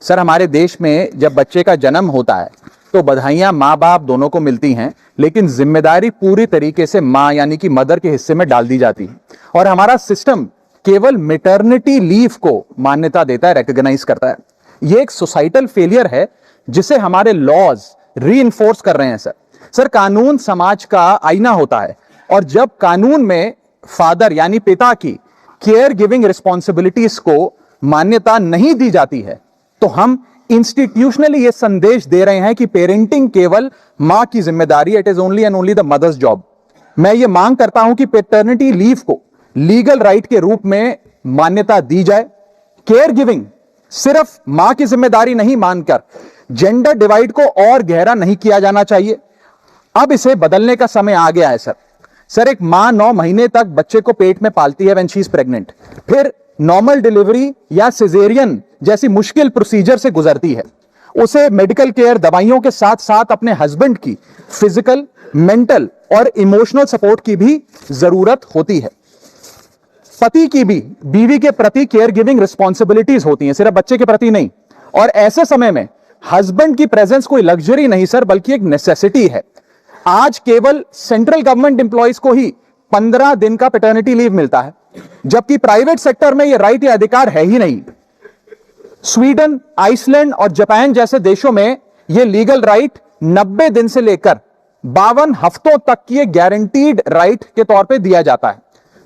Sir, हमारे देश में जब बच्चे का जन्म होता है तो बधाइयां माँ बाप दोनों को मिलती हैं, लेकिन जिम्मेदारी पूरी तरीके से माँ यानी कि मदर के हिस्से में डाल दी जाती है। और हमारा सिस्टम केवल मैटरनिटी लीव को मान्यता देता है, रिकॉग्नाइज करता है। यह एक सोसाइटल फेलियर है जिसे हमारे लॉज रीइंफोर्स कर रहे हैं। सर, कानून समाज का आईना होता है, और जब कानून में फादर यानी पिता की केयर गिविंग रिस्पॉन्सिबिलिटीज को मान्यता नहीं दी जाती है तो हम इंस्टीट्यूशनली यह संदेश दे रहे हैं कि पेरेंटिंग केवल मां की जिम्मेदारी, it is only and only the mother's job. मैं ये मांग करता हूं कि पैटर्निटी लीव को लीगल राइट के रूप में मान्यता दी जाए। केयर गिविंग सिर्फ मां की जिम्मेदारी नहीं मानकर जेंडर डिवाइड को और गहरा नहीं किया जाना चाहिए। अब इसे बदलने का समय आ गया है सर, एक मां 9 महीने तक बच्चे को पेट में पालती है व्हेन शी इज प्रेग्नेंट, फिर नॉर्मल डिलीवरी या सिजेरियन जैसी मुश्किल प्रोसीजर से गुजरती है। उसे मेडिकल केयर, दवाइयों के साथ साथ अपने हस्बैंड की फिजिकल, मेंटल और इमोशनल सपोर्ट की भी जरूरत होती है। पति की भी बीवी के प्रति केयर गिविंग रिस्पॉन्सिबिलिटीज होती हैं, सिर्फ बच्चे के प्रति नहीं। और ऐसे समय में हस्बैंड की प्रेजेंस कोई लग्जरी नहीं सर, बल्कि एक नेसेसिटी है। आज केवल सेंट्रल गवर्नमेंट एम्प्लॉइज को ही 15 दिन का पैटर्निटी लीव मिलता है, जबकि प्राइवेट सेक्टर में यह राइट या अधिकार है ही नहीं। स्वीडन, आइसलैंड और जापान जैसे देशों में यह लीगल राइट 90 दिन से लेकर 52 हफ्तों तक की गारंटीड राइट के तौर पे दिया जाता है।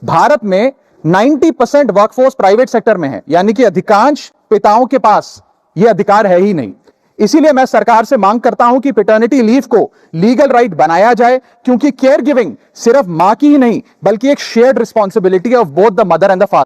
भारत में 90% वर्कफोर्स प्राइवेट सेक्टर में है, यानी कि अधिकांश पिताओं के पास यह अधिकार है ही नहीं। इसीलिए मैं सरकार से मांग करता हूं कि पैटर्निटी लीव को लीगल राइट बनाया जाए, क्योंकि केयर गिविंग सिर्फ मां की ही नहीं बल्कि एक shared responsibility of both the mother and the father.